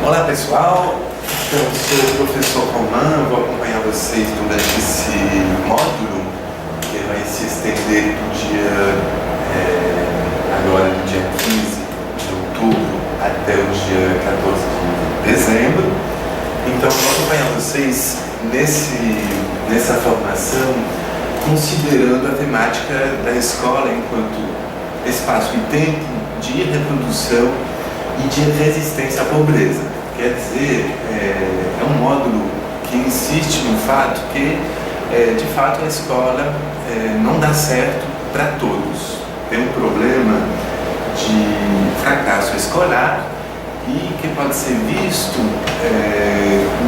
Olá pessoal, eu sou o professor Roman, vou acompanhar vocês durante esse módulo que vai se estender do dia, agora do dia 15 de outubro até o dia 14 de dezembro. Então eu vou acompanhar vocês nessa formação considerando a temática da escola enquanto espaço e tempo de reprodução e de resistência à pobreza. Quer dizer, é um módulo que insiste no fato que, de fato, a escola não dá certo para todos. Tem um problema de fracasso escolar e que pode ser visto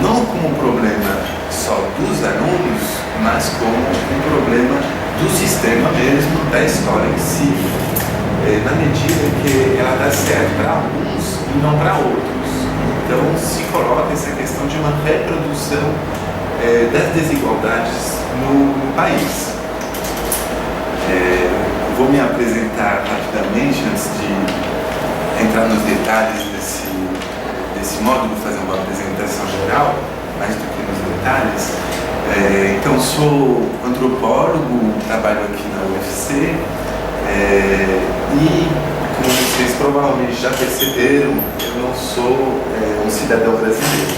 não como um problema só dos alunos, mas como um problema do sistema mesmo, da escola em si, na medida que ela dá certo para alguns e não para outros. Então se coloca essa questão de uma reprodução das desigualdades no país. Vou me apresentar rapidamente antes de entrar nos detalhes desse módulo, fazer uma apresentação geral, mais do que nos detalhes. Então sou antropólogo, trabalho aqui na UFC, e como vocês provavelmente já perceberam, eu não sou um cidadão brasileiro.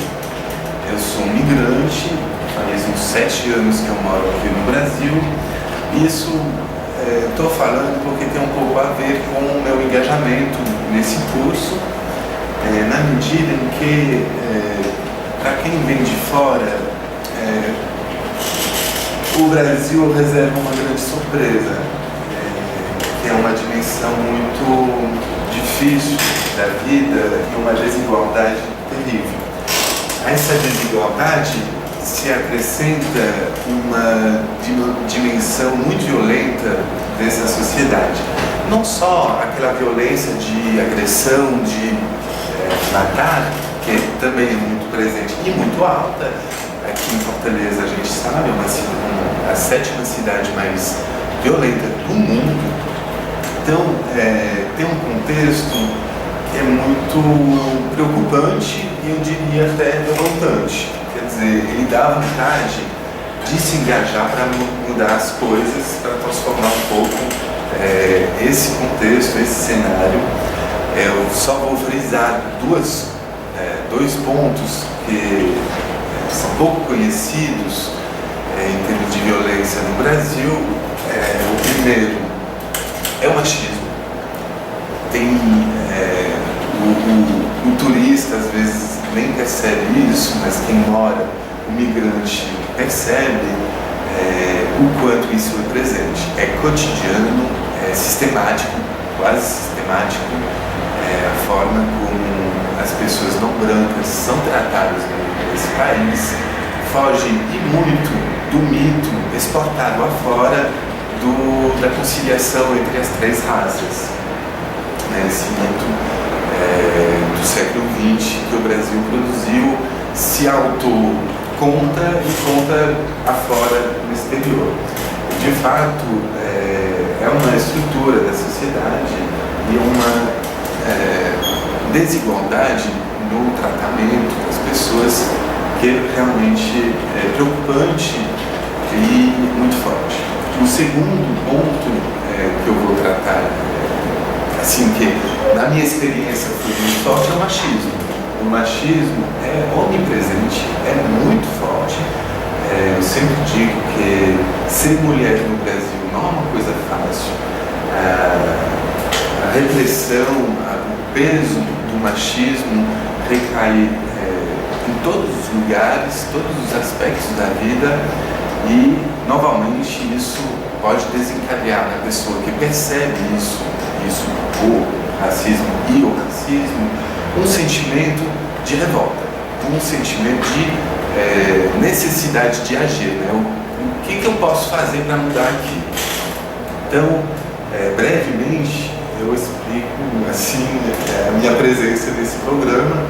Eu sou um migrante, faz uns 7 anos que eu moro aqui no Brasil. Isso estou falando porque tem um pouco a ver com o meu engajamento nesse curso, na medida em que, para quem vem de fora, o Brasil reserva uma grande surpresa, que é uma dimensão muito difícil da vida e uma desigualdade terrível. A essa desigualdade se acrescenta uma dimensão muito violenta dessa sociedade. Não só aquela violência de agressão, de matar, que também é muito presente e muito alta. Aqui em Fortaleza, a gente sabe, é a 7ª cidade mais violenta do mundo. Então, tem um contexto que é muito preocupante e eu diria até revoltante. Quer dizer, ele dá vontade de se engajar para mudar as coisas, para transformar um pouco esse contexto, esse cenário. Eu só vou frisar dois pontos que são pouco conhecidos em termos de violência no Brasil. O primeiro é o machismo. Tem o turista às vezes nem percebe isso, mas quem mora, o migrante, percebe o quanto isso é presente. É cotidiano, é sistemático, quase sistemático, a forma como as pessoas não brancas são tratadas nesse país, foge e muito do mito exportado afora da conciliação entre as 3 raças, esse mito do século XX que o Brasil produziu, se auto-conta e conta afora no exterior. De fato, é uma estrutura da sociedade e uma desigualdade no tratamento das pessoas que realmente é preocupante e muito forte. O segundo ponto que eu vou tratar, assim, que na minha experiência foi muito forte, é o machismo. O machismo é omnipresente, é muito forte. Eu sempre digo que ser mulher no Brasil não é uma coisa fácil. A repressão, o peso do machismo recai em todos os lugares, todos os aspectos da vida. E, novamente, isso pode desencadear na pessoa que percebe o racismo e o racismo, um sentimento de revolta, um sentimento de necessidade de agir. O que eu posso fazer para mudar aqui? Então, brevemente, eu explico assim, a minha presença nesse programa,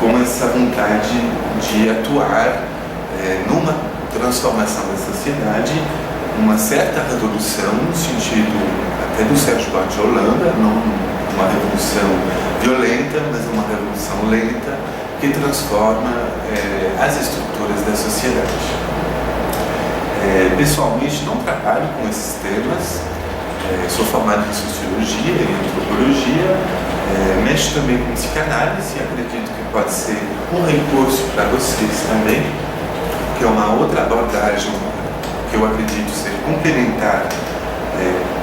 com essa vontade de atuar numa transformação da sociedade, uma certa revolução, no sentido até do Sérgio Buarque de Holanda, não uma revolução violenta, mas uma revolução lenta que transforma as estruturas da sociedade. Pessoalmente não trabalho com esses temas, sou formado em Sociologia e Antropologia, mexo também com psicanálise e acredito que pode ser um recurso para vocês também, que é uma outra abordagem que eu acredito ser complementar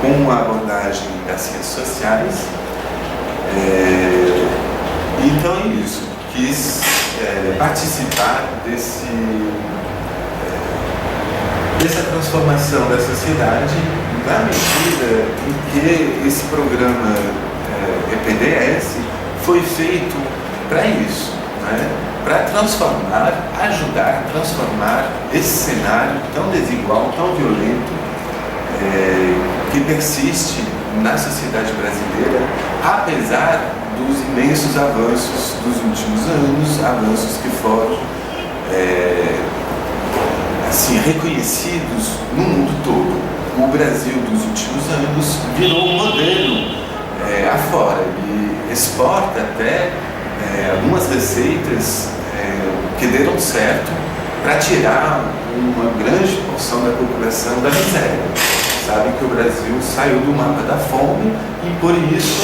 com a abordagem das ciências sociais. Então é isso, quis participar dessa transformação da sociedade na medida em que esse programa EPDS foi feito para isso, né? Para transformar, ajudar a transformar esse cenário tão desigual, tão violento, que persiste na sociedade brasileira, apesar dos imensos avanços dos últimos anos, avanços que foram reconhecidos no mundo todo. O Brasil dos últimos anos virou um modelo afora. Ele exporta até algumas receitas que deram certo para tirar uma grande porção da população da miséria. Sabe que o Brasil saiu do mapa da fome e por isso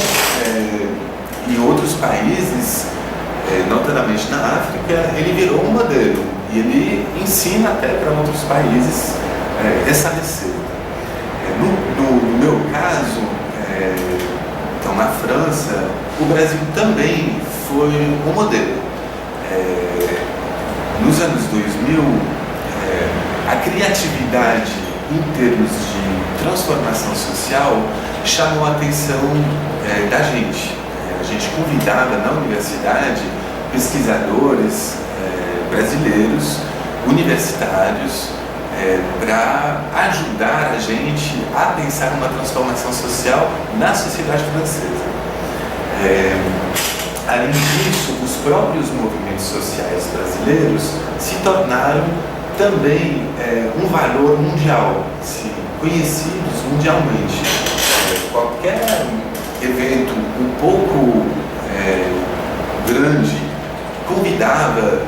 em outros países, notadamente na África, ele virou um modelo e ele ensina até para outros países essa receita. No meu caso, então na França, o Brasil também foi um modelo. Nos anos 2000, a criatividade em termos de transformação social chamou a atenção da gente. A gente convidava na universidade pesquisadores brasileiros, universitários, para ajudar a gente a pensar uma transformação social na sociedade francesa. Além disso, os próprios movimentos sociais brasileiros se tornaram também um valor mundial, conhecidos mundialmente. Qualquer evento um pouco grande convidava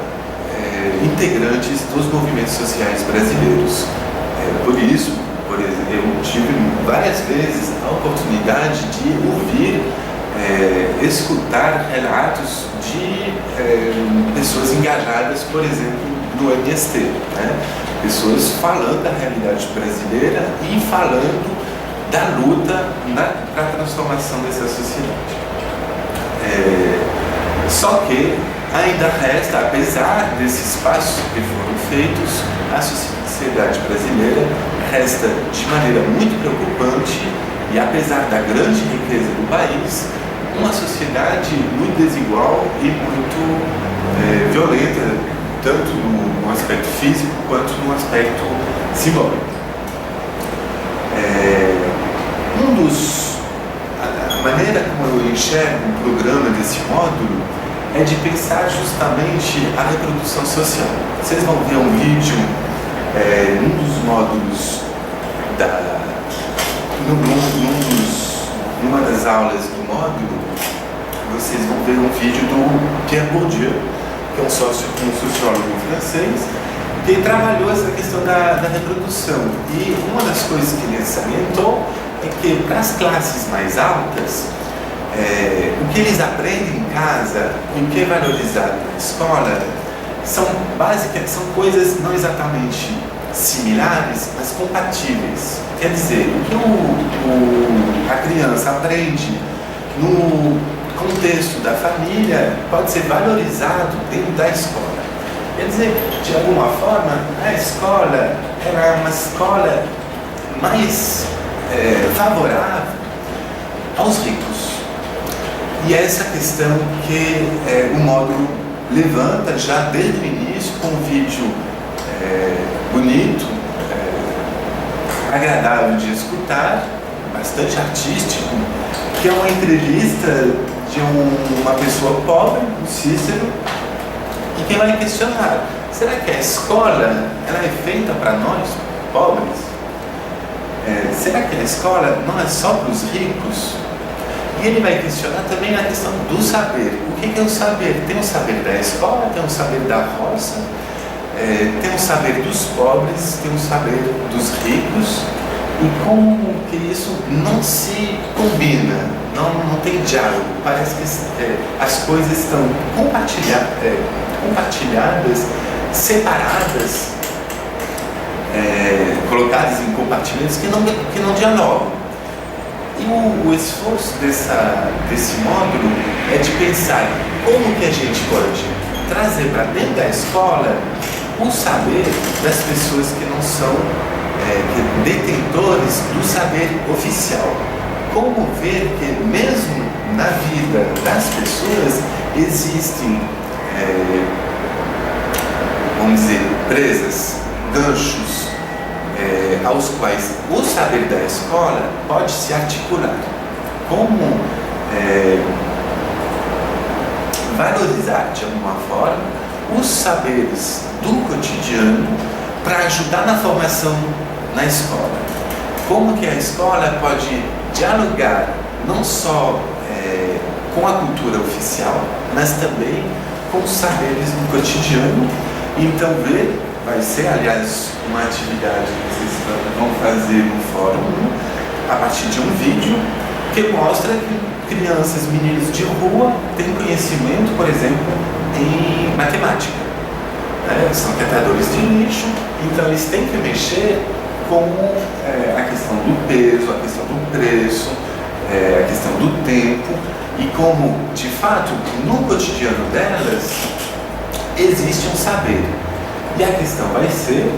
integrantes dos movimentos sociais brasileiros. Por isso, por exemplo, eu tive várias vezes a oportunidade de ouvir, escutar relatos de pessoas engajadas, por exemplo, no MST, né? Pessoas falando da realidade brasileira e falando da luta para a transformação dessa sociedade. Só que ainda resta, apesar desses passos que foram feitos, a sociedade brasileira resta de maneira muito preocupante e, apesar da grande riqueza do país, uma sociedade muito desigual e muito violenta, tanto no aspecto físico quanto no aspecto simbólico. A maneira como eu enxergo um programa desse módulo é de pensar justamente a reprodução social. Vocês vão ver um vídeo num dos módulos, numa das aulas do módulo, vocês vão ver um vídeo do Pierre Bourdieu, que é um sociólogo francês, que trabalhou essa questão da reprodução. E uma das coisas que ele salientou é que para as classes mais altas, o que eles aprendem em casa e o que é valorizado na escola são coisas não exatamente similares, mas compatíveis. Quer dizer, o que a criança aprende no contexto da família pode ser valorizado dentro da escola. Quer dizer, de alguma forma, a escola era uma escola mais favorável aos ricos. E é essa questão que o módulo levanta já desde o início, com um vídeo bonito, agradável de escutar, bastante artístico, que é uma entrevista de uma pessoa pobre, o Cícero, e que vai questionar: será que a escola ela é feita para nós, pobres? Será que a escola não é só para os ricos? E ele vai questionar também a questão do saber. O que é o saber? Tem o saber da escola, tem o saber da roça, tem o saber dos pobres, tem o saber dos ricos, e como que isso não se combina, não tem diálogo. Parece que as coisas estão compartilhadas, separadas, colocadas em compartimentos que não dialogam. E o esforço desse módulo é de pensar como que a gente pode trazer para dentro da escola o saber das pessoas que não são detentores do saber oficial. Como ver que mesmo na vida das pessoas existem, vamos dizer, presas, ganchos, aos quais o saber da escola pode se articular. Como valorizar de alguma forma os saberes do cotidiano para ajudar na formação na escola. Como que a escola pode dialogar não só com a cultura oficial, mas também com os saberes do cotidiano. Então vai ser, aliás, uma atividade que vocês vão fazer no fórum a partir de um vídeo que mostra que crianças, meninos de rua têm conhecimento, por exemplo, em matemática. São catadores de lixo, então eles têm que mexer com a questão do peso, a questão do preço, a questão do tempo, e como, de fato, no cotidiano delas existe um saber. E a questão vai ser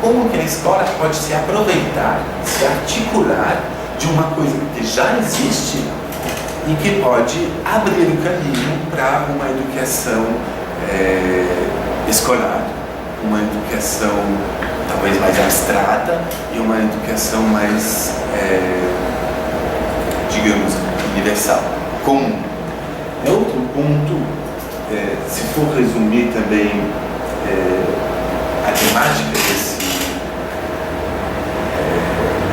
como que a escola pode se aproveitar, se articular de uma coisa que já existe e que pode abrir o caminho para uma educação escolar, uma educação talvez mais abstrata e uma educação mais, digamos, universal, comum. Outro ponto, se for resumir também a temática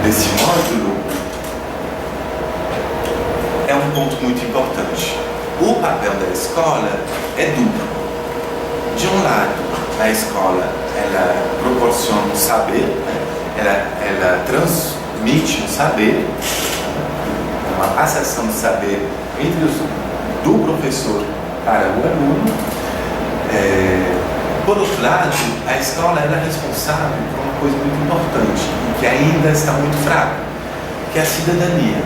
desse módulo, é um ponto muito importante. O papel da escola é duplo. De um lado, a escola ela proporciona um saber, ela transmite um saber, uma passação de saber do professor para o aluno. Por outro lado, a escola é responsável por uma coisa muito importante e que ainda está muito fraca, que é a cidadania.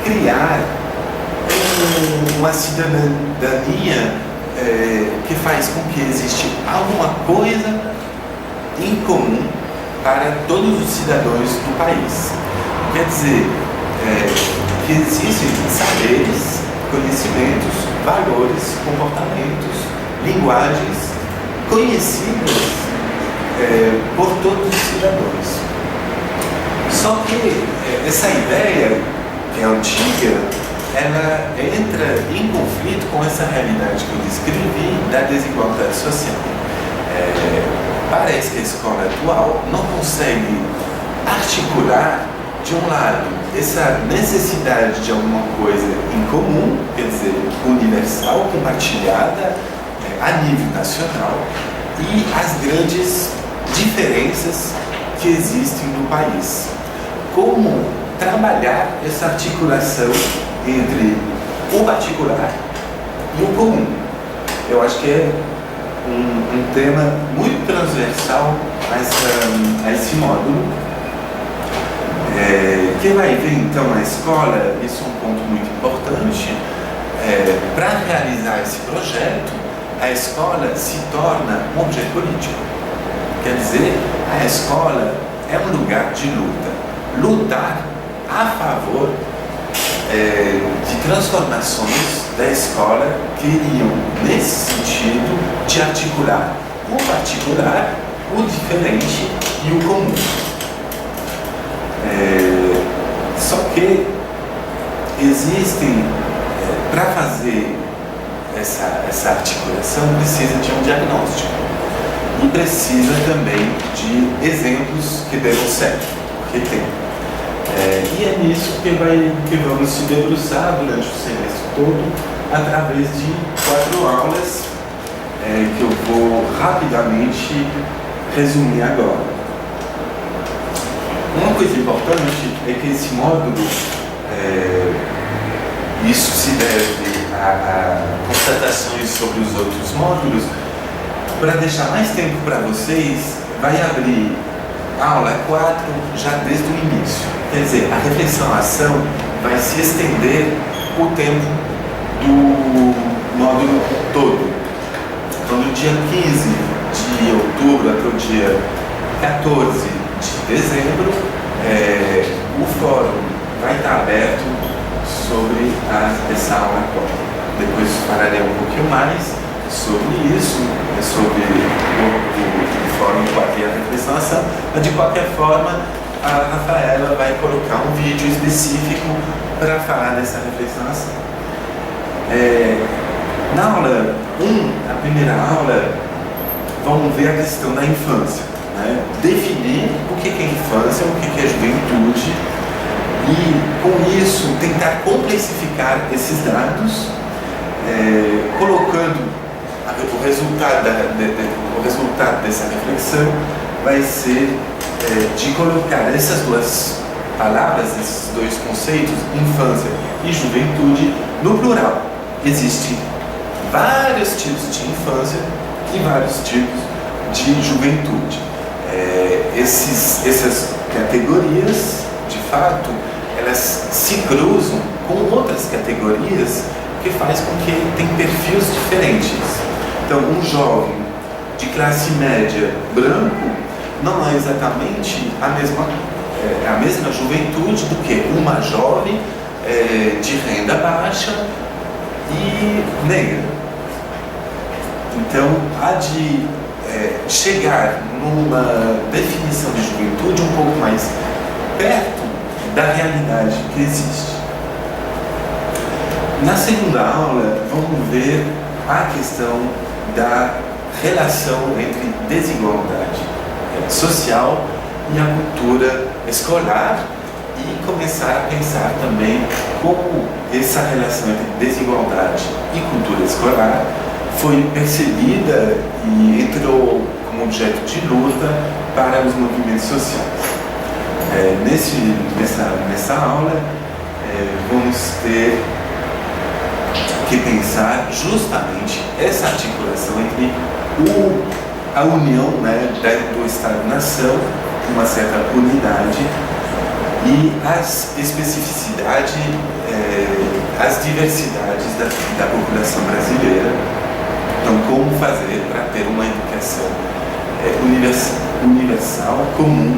Criar uma cidadania que faz com que exista alguma coisa em comum para todos os cidadãos do país. Quer dizer, que existem saberes, conhecimentos, valores, comportamentos, linguagens conhecidas por todos os cidadãos. Só que essa ideia, que é antiga, ela entra em conflito com essa realidade que eu descrevi da desigualdade social. Parece que a escola atual não consegue articular, de um lado, essa necessidade de alguma coisa em comum, quer dizer, universal, compartilhada a nível nacional, e as grandes diferenças que existem no país. Como trabalhar essa articulação entre o particular e o comum? Eu acho que é um tema muito transversal a esse módulo. Quem vai ver então a escola, isso é um ponto muito importante, para realizar esse projeto, a escola se torna um objeto político. Quer dizer, a escola é um lugar de luta. Lutar a favor de transformações da escola que iriam nesse sentido de articular o particular, o diferente e o comum. Só que existem, para fazer essa articulação, precisa de um diagnóstico e precisa também de exemplos que deram certo, porque tem. E é nisso que vamos se debruçar durante o semestre todo, através de 4 aulas que eu vou rapidamente resumir agora. Uma coisa importante é que esse módulo, isso se deve a constatações sobre os outros módulos. Para deixar mais tempo para vocês, vai abrir a aula 4 já desde o início. Quer dizer, a reflexão-ação vai se estender o tempo do módulo todo. Então, do dia 15 de outubro até o dia 14 de dezembro, o fórum vai estar aberto sobre essa aula 4. Depois falarei um pouquinho mais sobre isso, sobre o fórum 4 e a reflexão-ação, mas de qualquer forma a Rafaela vai colocar um vídeo específico para falar dessa reflexão-ação. Na aula 1, a primeira aula, vamos ver a questão da infância, né? Definir o que é infância, o que é juventude e, com isso, tentar complexificar esses dados, colocando o resultado dessa reflexão vai ser de colocar essas duas palavras, esses dois conceitos, infância e juventude, no plural. Existem vários tipos de infância e vários tipos de juventude. Essas categorias, de fato, elas se cruzam com outras categorias que faz com que tem perfis diferentes. Então, um jovem de classe média branco não é exatamente a mesma juventude do que uma jovem de renda baixa e negra. Então, há de chegar numa definição de juventude um pouco mais perto da realidade que existe. Na segunda aula, vamos ver a questão da relação entre desigualdade social e a cultura escolar e começar a pensar também como essa relação entre desigualdade e cultura escolar foi percebida e entrou como objeto de luta para os movimentos sociais. Nessa aula, vamos ter que pensar justamente essa articulação entre a união, né, do Estado-nação, uma certa unidade, e as especificidades, as diversidades da população brasileira. Então, como fazer para ter uma educação universal, comum,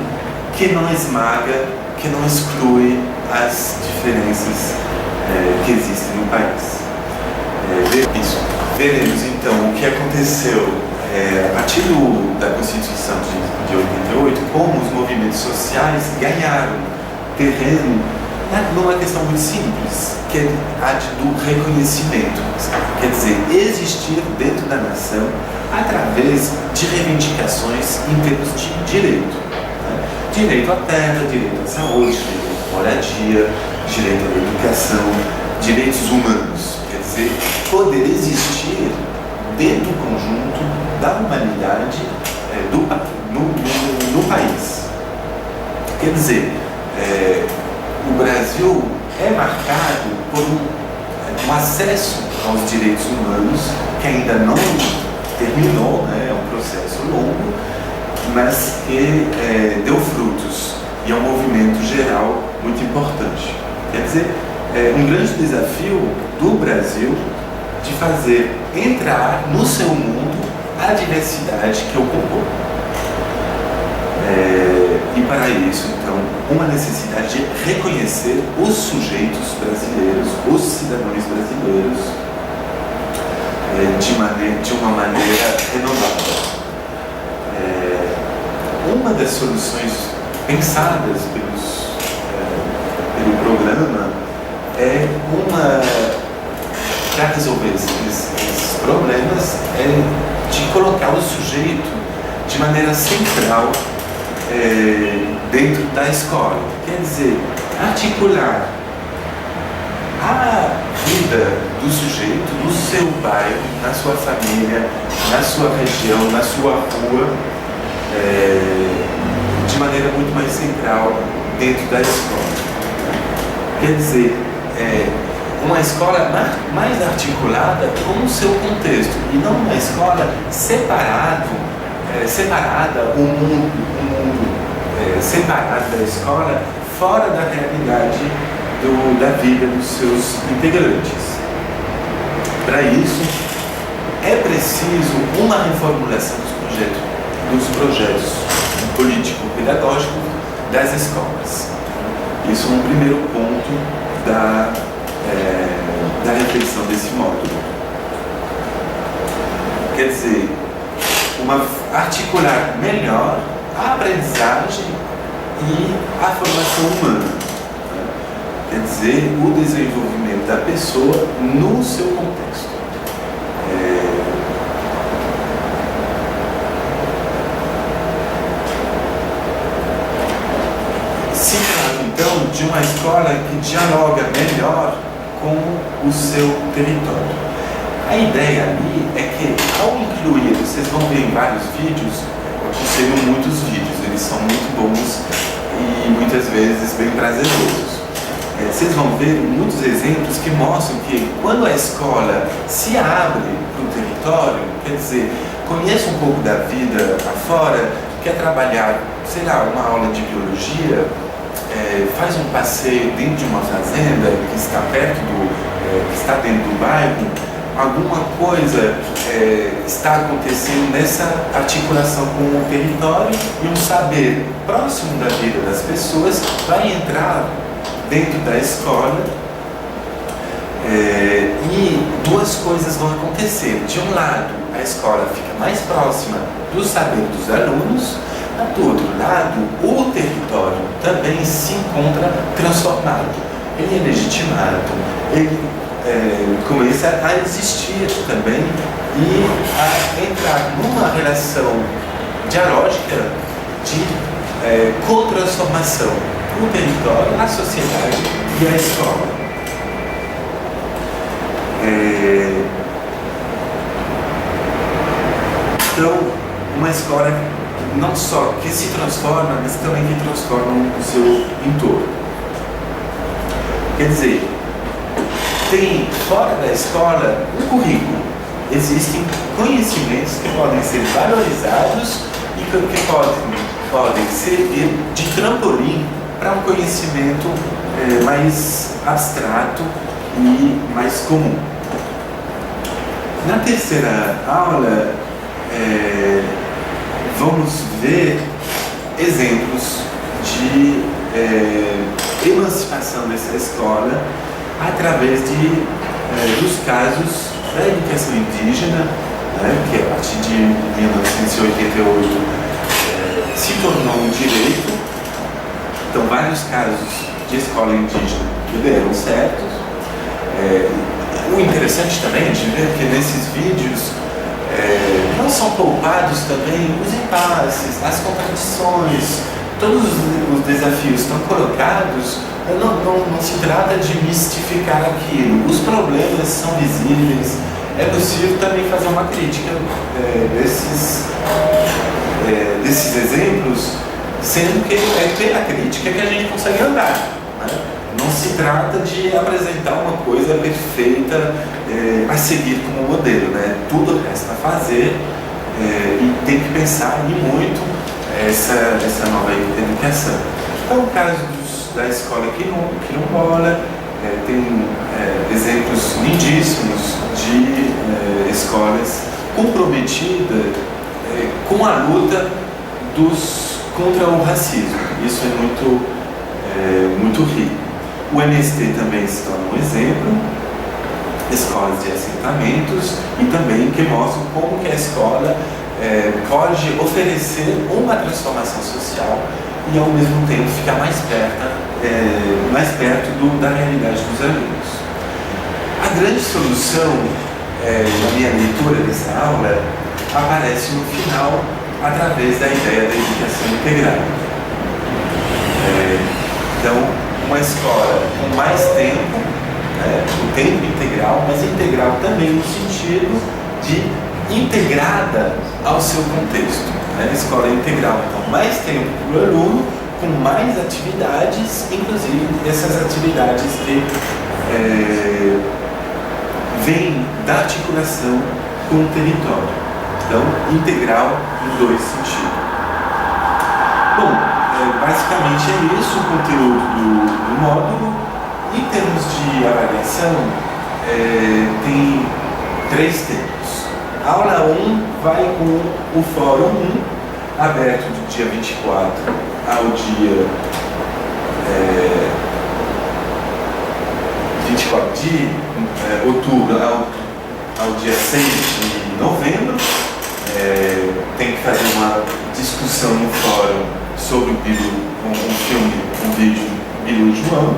que não esmaga, que não exclui as diferenças que existem no país. Veremos então o que aconteceu a partir da Constituição de 88, como os movimentos sociais ganharam terreno numa questão muito simples, que é a do reconhecimento. Quer dizer, existir dentro da nação através de reivindicações em termos de direito. Né? Direito à terra, direito à saúde, direito à moradia, direito à educação, direitos humanos. Quer dizer, poder existir dentro do conjunto da humanidade no país. Quer dizer, o Brasil é marcado por um acesso aos direitos humanos que ainda não terminou, né? É um processo longo, mas que deu frutos e é um movimento geral muito importante. Quer dizer, um grande desafio do Brasil de fazer entrar no seu mundo a diversidade que o compõe. E para isso, então, uma necessidade de reconhecer os sujeitos brasileiros, os cidadãos brasileiros, de uma maneira renovada. Uma das soluções pensadas pelo programa para resolver esses problemas, de colocar o sujeito de maneira central dentro da escola. Quer dizer, articular a vida do sujeito no seu bairro, na sua família, na sua região, na sua rua, de maneira muito mais central dentro da escola. Quer dizer, uma escola mais articulada com o seu contexto e não uma escola separada, um mundo separado da escola, fora da realidade da vida dos seus integrantes. Para isso, é preciso uma reformulação dos projetos político-pedagógicos das escolas. Isso é um primeiro ponto da reflexão desse módulo. Quer dizer, articular melhor a aprendizagem e a formação humana. Quer dizer, o desenvolvimento da pessoa no seu contexto. Se trata, então, de uma escola que dialoga melhor com o seu território. A ideia ali é que, ao incluir, vocês vão ver em vários vídeos, eu aconselho muitos vídeos, eles são muito bons e muitas vezes bem prazerosos. Vocês vão ver muitos exemplos que mostram que quando a escola se abre para o território, quer dizer, conhece um pouco da vida afora, quer trabalhar, sei lá, uma aula de biologia, faz um passeio dentro de uma fazenda que está que está dentro do bairro, alguma coisa está acontecendo nessa articulação com o território e um saber próximo da vida das pessoas vai entrar dentro da escola e duas coisas vão acontecer. De um lado, a escola fica mais próxima do saber dos alunos, do outro lado, o território também se encontra transformado, ele é legitimado, ele começa a existir também e a entrar numa relação dialógica de co-transformação. O território, a sociedade e a escola. Então, uma escola não só que se transforma, mas também que transforma o seu entorno. Quer dizer, tem fora da escola um currículo. Existem conhecimentos que podem ser valorizados e que podem servir de trampolim para um conhecimento mais abstrato e mais comum. Na terceira aula, vamos ver exemplos de emancipação dessa escola através dos casos da educação indígena, que a partir de 1988 se tornou um direito. Então, vários casos de escola indígena que deram certo. O interessante também é de ver que nesses vídeos não são poupados também os impasses, as contradições, todos os desafios estão colocados. Não se trata de mistificar aquilo, os problemas são visíveis. É possível também fazer uma crítica desses exemplos, sendo que é pela crítica que a gente consegue andar, né? Não se trata de apresentar uma coisa perfeita a seguir como modelo, né? Tudo resta a fazer e tem que pensar em muito essa nova educação. Então, o caso da escola quilombola, tem exemplos lindíssimos de escolas comprometidas com a luta contra o racismo. Isso é muito rico. O MST também se torna um exemplo, escolas de assentamentos, e também que mostram como que a escola pode oferecer uma transformação social e ao mesmo tempo ficar mais perto da realidade dos alunos. A grande solução, na minha leitura dessa aula, aparece no final através da ideia da educação integrada. Então, uma escola com mais tempo, né, o tempo integral, mas integral também no sentido de integrada ao seu contexto. Né? A escola é integral, então mais tempo para o aluno, com mais atividades, inclusive essas atividades que vêm da articulação com o território. Então, integral em dois sentidos. Bom, basicamente é isso o conteúdo do módulo. Em termos de avaliação, tem 3 tempos. A aula 1 vai com o Fórum 1, aberto do dia 24 ao dia 24 de outubro ao dia 6 de novembro. Tem que fazer uma discussão no fórum sobre um filme, um vídeo Bilu João.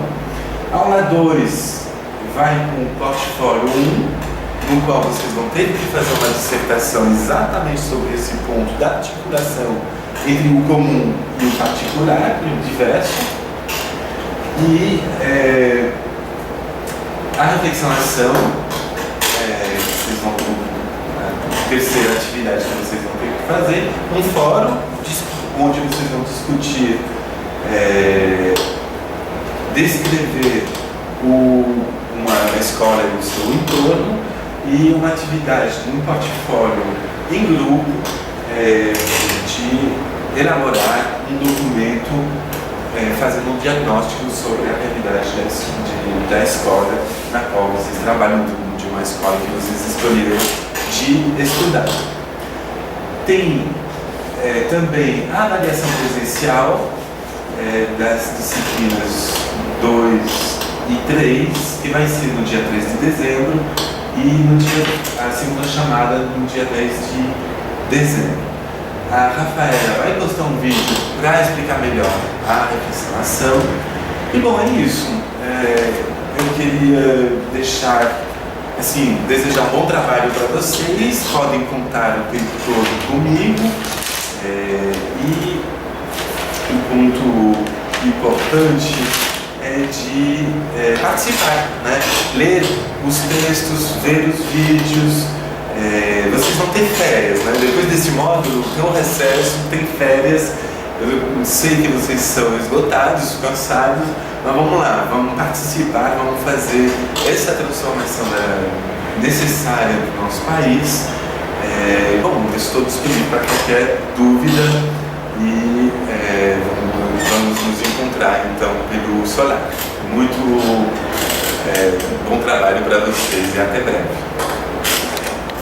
Aula 2 vai com o portfólio 1, no qual vocês vão ter que fazer uma dissertação exatamente sobre esse ponto da articulação entre o comum e o particular, e o diverso. E a reflexionação, vocês vão, a terceira atividade que vocês vão ter que fazer, um fórum onde vocês vão discutir, descrever uma escola e o seu entorno, e uma atividade, um portfólio em grupo, de elaborar um documento fazendo um diagnóstico sobre a realidade da escola na qual vocês trabalham, de uma escola que vocês escolheram de estudar. Tem também a avaliação presencial das disciplinas 2 e 3, que vai ser no dia 3 de dezembro, e a segunda chamada no dia 10 de dezembro. A Rafaela vai postar um vídeo para explicar melhor a reflexionação. E bom, é isso. Eu queria desejar um bom trabalho para vocês. Podem contar o tempo todo comigo. E um ponto importante é de participar, né? Ler os textos, ver os vídeos. Vocês vão ter férias, né? Depois desse módulo, tem um recesso, tem férias. Eu sei que vocês são esgotados, cansados, mas vamos lá, vamos participar, vamos fazer essa transformação necessária do nosso país. Bom, eu estou disponível para qualquer dúvida e vamos nos encontrar então pelo Solar. Muito bom trabalho para vocês e até breve.